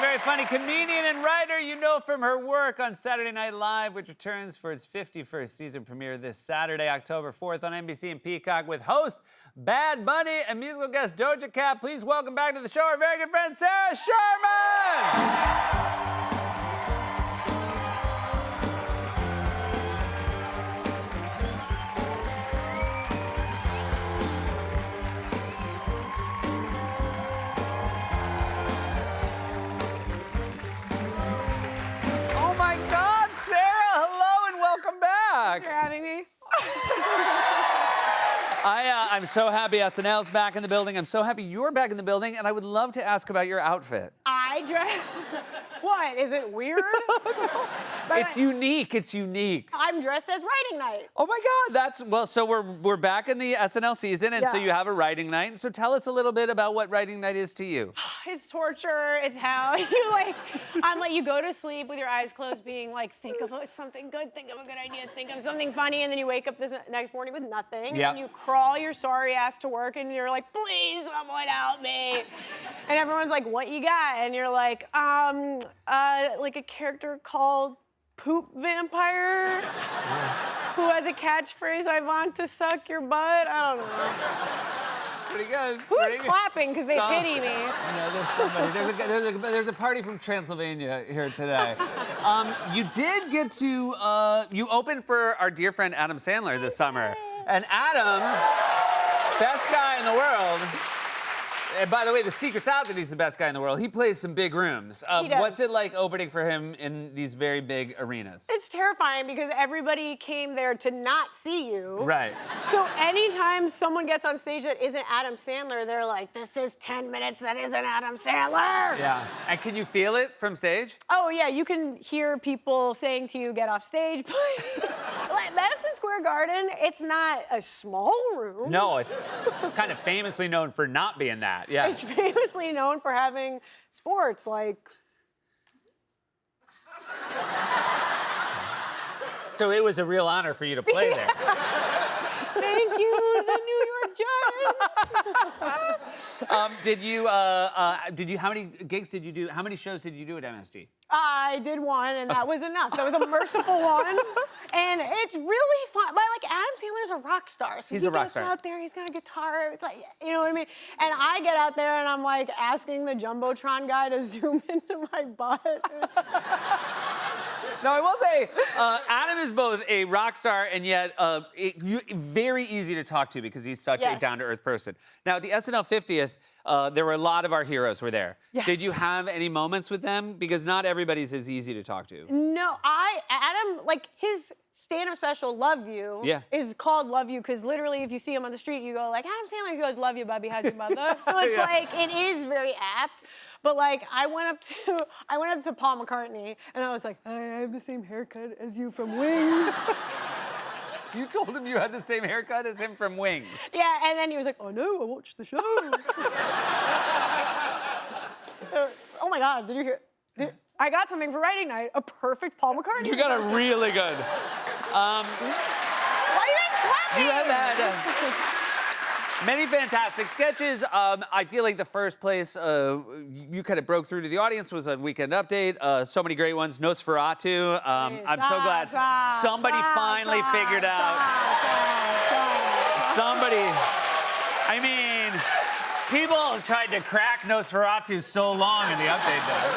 very funny comedian and writer you know from her work on Saturday Night Live, which returns for its 51st season premiere this Saturday, October 4th on NBC and Peacock with host Bad Bunny and musical guest Doja Cat. Please welcome back to the show our very good friend Sarah Sherman! Thanks for having me. I'm so happy SNL's back in the building. I'm so happy you're back in the building, and I would love to ask about your outfit. I dress... What? Is it weird? It's unique. It's unique. I'm dressed as writing night. Oh my God, that's well. So we're back in the SNL season, and so you have a writing night. So tell us a little bit about what writing night is to you. It's torture. It's hell. You go to sleep with your eyes closed, being like, think of something good, think of a good idea, think of something funny, and then you wake up this next morning with nothing. Yeah. And you crawl your sorry ass to work, and you're like, please, someone help me. And everyone's like, what you got? And you're like a character called Poop Vampire who has a catchphrase, I want to suck your butt. I don't know. It's pretty good. Who's clapping because they pity me? No, there's somebody. There's a party from Transylvania here today. You did get to, you opened for our dear friend Adam Sandler this summer. And Adam, best guy in the world. And by the way, the secret's out that he's the best guy in the world. He plays some big rooms. He does. What's it like opening for him in these very big arenas? It's terrifying because everybody came there to not see you. Right. So anytime someone gets on stage that isn't Adam Sandler, they're like, this is 10 minutes that isn't Adam Sandler. Yeah. And can you feel it from stage? Oh, yeah, you can hear people saying to you, get off stage, please. Like Madison Square Garden, it's not a small room. No, it's kind of famously known for not being that. Yeah. It's famously known for having sports like... So it was a real honor for you to play there. Thank you, the New York Giants. How many gigs did you do? How many shows did you do at MSG? I did one, and that was enough. That was a merciful one. And it's really fun. But Adam Sandler's a rock star. So he's a rock star. He gets out there, he's got a guitar. It's like, you know what I mean? And I get out there and I'm like asking the Jumbotron guy to zoom into my butt. No, I will say, Adam is both a rock star and yet very easy to talk to because he's such a down-to-earth person. Now, at the SNL 50th, there were a lot of our heroes were there. Yes. Did you have any moments with them? Because not everybody's as easy to talk to. No, Adam, his stand-up special, Love You, is called Love You because literally if you see him on the street, you go like, Adam Sandler, he goes, love you, Bubby, how's your mother? So it's it is very apt. But I went up to Paul McCartney and I was like, I have the same haircut as you from Wings. You told him you had the same haircut as him from Wings. Yeah, and then he was like, oh no, I watched the show. So, oh my God, did you hear? I got something for writing night, a perfect Paul McCartney. You got a really good. Why are you guys clapping? You have had many fantastic sketches. I feel like the first place you kind of broke through to the audience was on Weekend Update. So many great ones. Nosferatu. I'm so glad somebody finally figured out. I mean, people tried to crack Nosferatu so long in the update though.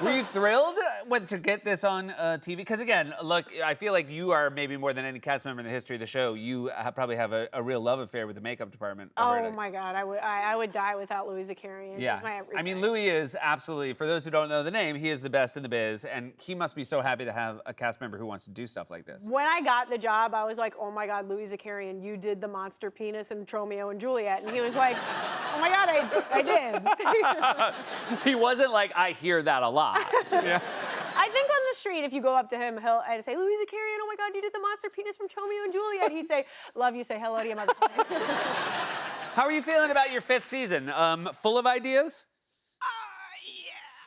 Were you thrilled to get this on TV? Because again, look, I feel like you are maybe more than any cast member in the history of the show. You probably have a real love affair with the makeup department. Oh my God, I would die without Louis Zakarian. Yeah, He's my everything. I mean, Louis is absolutely, for those who don't know the name, he is the best in the biz, and he must be so happy to have a cast member who wants to do stuff like this. When I got the job, I was like, oh my God, Louis Zakarian, you did the monster penis in Romeo and Juliet. And he was like, oh my God, I did. He wasn't like, I hear that a lot. Yeah. I think on the street, if you go up to him, I'd say, Louis Zakarian, oh my God, you did the monster penis from Romeo and Juliet. He'd say, love you, say hello to your mother. How are you feeling about your 5th season? Full of ideas?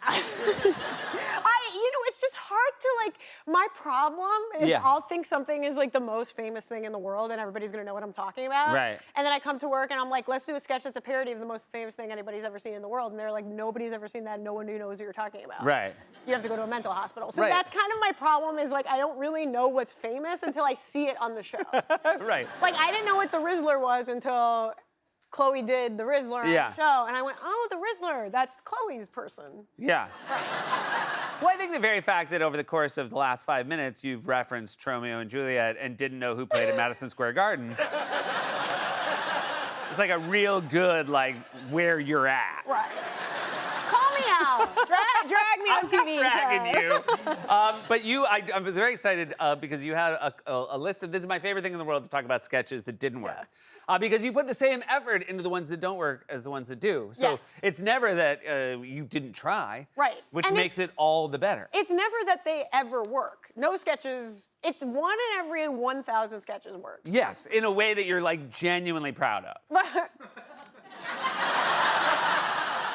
Yeah. it's just hard to like, my problem is Yeah. I'll think something is like the most famous thing in the world and everybody's gonna know what I'm talking about. Right. And then I come to work and I'm like, let's do a sketch that's a parody of the most famous thing anybody's ever seen in the world. And they're like, nobody's ever seen that, no one knows what you're talking about. Right. You have to go to a mental hospital. So Right. that's kind of my problem is like, I don't really know what's famous until I see it on the show. Right. Like, I didn't know what the Rizzler was until Chloe did the Rizzler on Yeah. the show. And I went, oh, the Rizzler, that's Chloe's person. Yeah. Well, I think the very fact that over the course of the last 5 minutes you've referenced Romeo and Juliet and didn't know who played at Madison Square Garden. It's like a real good, like, where you're at. Right. Call me out. Drag me on I'm TV. not dragging so. you. But I was very excited because you had a list of, this is my favorite thing in the world to talk about sketches that didn't work. Because you put the same effort into the ones that don't work as the ones that do. So Yes. it's never that you didn't try. Right. Which And makes it all the better. It's never that they ever work. No sketches, it's 1 in every 1,000 sketches works. Yes, in a way that you're like genuinely proud of.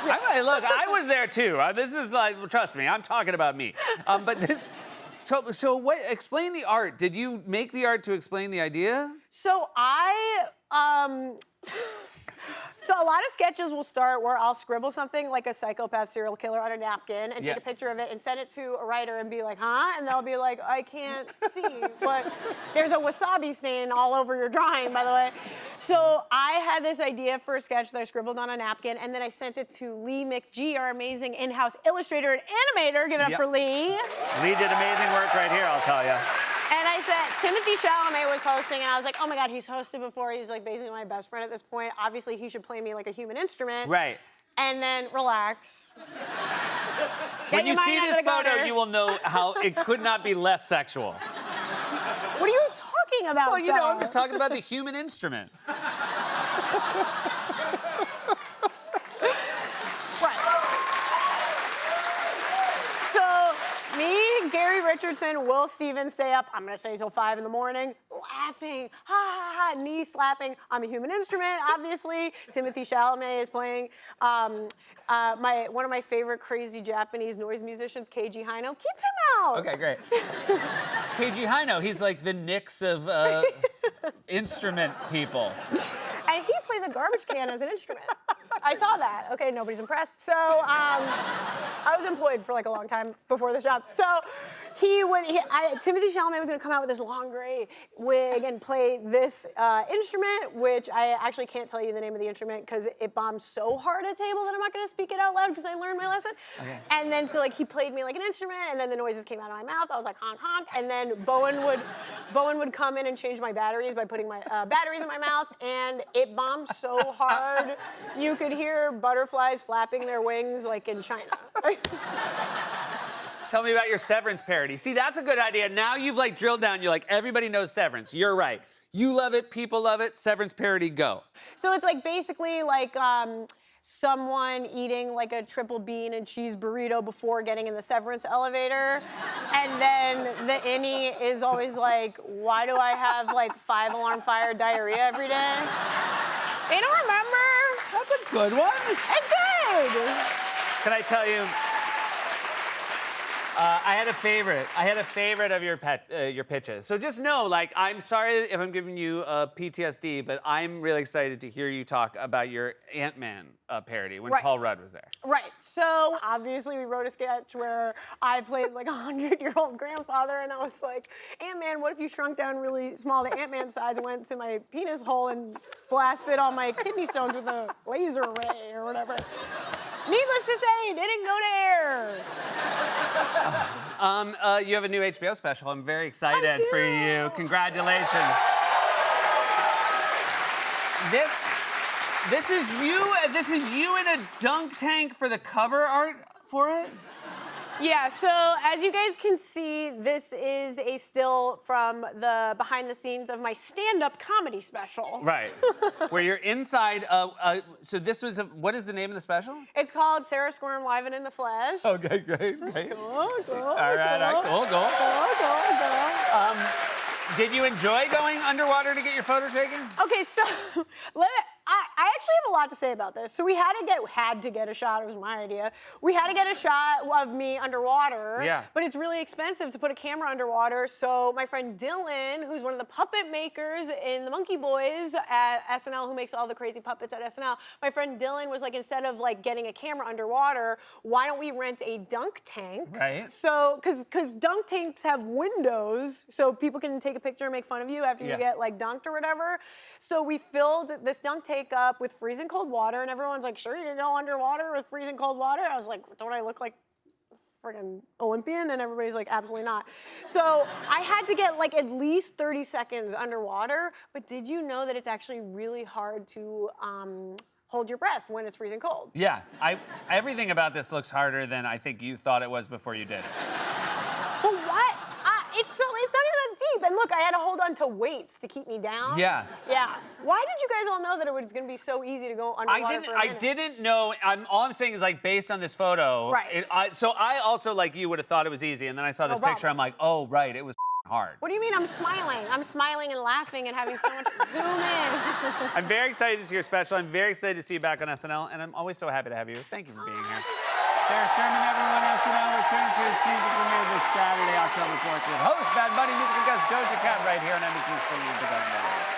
Look, I was there too. This is like, trust me, I'm talking about me. But this, so what? Explain the art. Did you make the art to explain the idea? So so a lot of sketches will start where I'll scribble something like a psychopath serial killer on a napkin and take a picture of it and send it to a writer and be like, huh? And they'll be like, I can't see, but there's a wasabi stain all over your drawing, by the way. So I had this idea for a sketch that I scribbled on a napkin and then I sent it to Lee McGee, our amazing in-house illustrator and animator. Give it up for Lee. Lee did amazing work right here, I'll tell you. And I said, Timothy Chalamet was hosting, and I was like, oh my God, he's hosted before. He's like basically my best friend at this point. Obviously, he should play me like a human instrument. Right. And then relax. When you see this photo, you will know how it could not be less sexual. What are you talking about? Well, you know, I'm just talking about the human instrument. Me, Gary Richardson, Will Stevens stay up, I'm gonna say till 5 in the morning, laughing, ha ha ha, knee slapping. I'm a human instrument, obviously. Timothy Chalamet is playing one of my favorite crazy Japanese noise musicians, Keiji Haino. Keep him out. Okay, great. Keiji Haino, he's like the Knicks of instrument people. And he plays a garbage can as an instrument. I saw that. Okay, nobody's impressed. So I was employed for like a long time before this job. So Timothy Chalamet was gonna come out with this long gray wig and play this instrument, which I actually can't tell you the name of the instrument because it bombed so hard at table that I'm not gonna speak it out loud because I learned my lesson. Okay. And then so like he played me like an instrument and then the noises came out of my mouth. I was like honk honk. And then Bowen would come in and change my batteries by putting my batteries in my mouth and it bombed so hard you could hear butterflies flapping their wings like in China. Tell me about your Severance parody. See, that's a good idea. Now you've like drilled down. You're like, everybody knows Severance. You're right. You love it. People love it. Severance parody, go. So it's like basically like someone eating like a triple bean and cheese burrito before getting in the Severance elevator. And then the innie is always like, why do I have like 5-alarm fire diarrhea every day? They don't remember. That's a good one. It's good. Can I tell you? I had a favorite of your pitches. So just know, like, I'm sorry if I'm giving you PTSD, but I'm really excited to hear you talk about your Ant-Man parody when Paul Rudd was there. Right. So obviously we wrote a sketch where I played like a 100-year-old grandfather, and I was like, Ant-Man, what if you shrunk down really small to Ant-Man size and went to my penis hole and blasted all my kidney stones with a laser ray or whatever? Needless to say, it didn't go to air. You have a new HBO special. I'm very excited for you. Congratulations. This is you in a dunk tank for the cover art for it? Yeah, so as you guys can see, this is a still from the behind the scenes of my stand-up comedy special. Right, where you're inside, so this was, what is the name of the special? It's called Sarah Squirm Live and in the Flesh. Okay, great. Cool. All right, cool. Did you enjoy going underwater to get your photo taken? Okay, so I actually have a lot to say about this. So we had to get a shot. It was my idea. We had to get a shot of me underwater. Yeah. But it's really expensive to put a camera underwater. So my friend Dylan, who's one of the puppet makers in the Monkey Boys at SNL, who makes all the crazy puppets at SNL, my friend Dylan was like, instead of like getting a camera underwater, why don't we rent a dunk tank? Right. So, because dunk tanks have windows, so people can take a picture and make fun of you after you get like dunked or whatever. So we filled this dunk tank up with freezing cold water, and everyone's like, sure, you can go underwater with freezing cold water? I was like, don't I look like friggin' Olympian? And everybody's like, absolutely not. So I had to get like at least 30 seconds underwater, but did you know that it's actually really hard to hold your breath when it's freezing cold? Yeah, everything about this looks harder than I think you thought it was before you did it. But what? It's not even that deep. And look, I had to hold on to weights to keep me down. Yeah. Yeah. Why did you guys all know that it was going to be so easy to go underwater for a minute? I didn't know. All I'm saying is, like, based on this photo. Right. So I also, like you, would have thought it was easy, and then I saw this picture. I'm like, oh, right, it was hard. What do you mean I'm smiling? I'm smiling and laughing and having so much zoom in. I'm very excited to see your special. I'm very excited to see you back on SNL, and I'm always so happy to have you. Thank you for being here. Sarah Sherman, everyone, SNL returns to its season premiere this Saturday, October 4th, with host Bad Bunny, musical guest Doja Cat, right here on NBC's Streaming.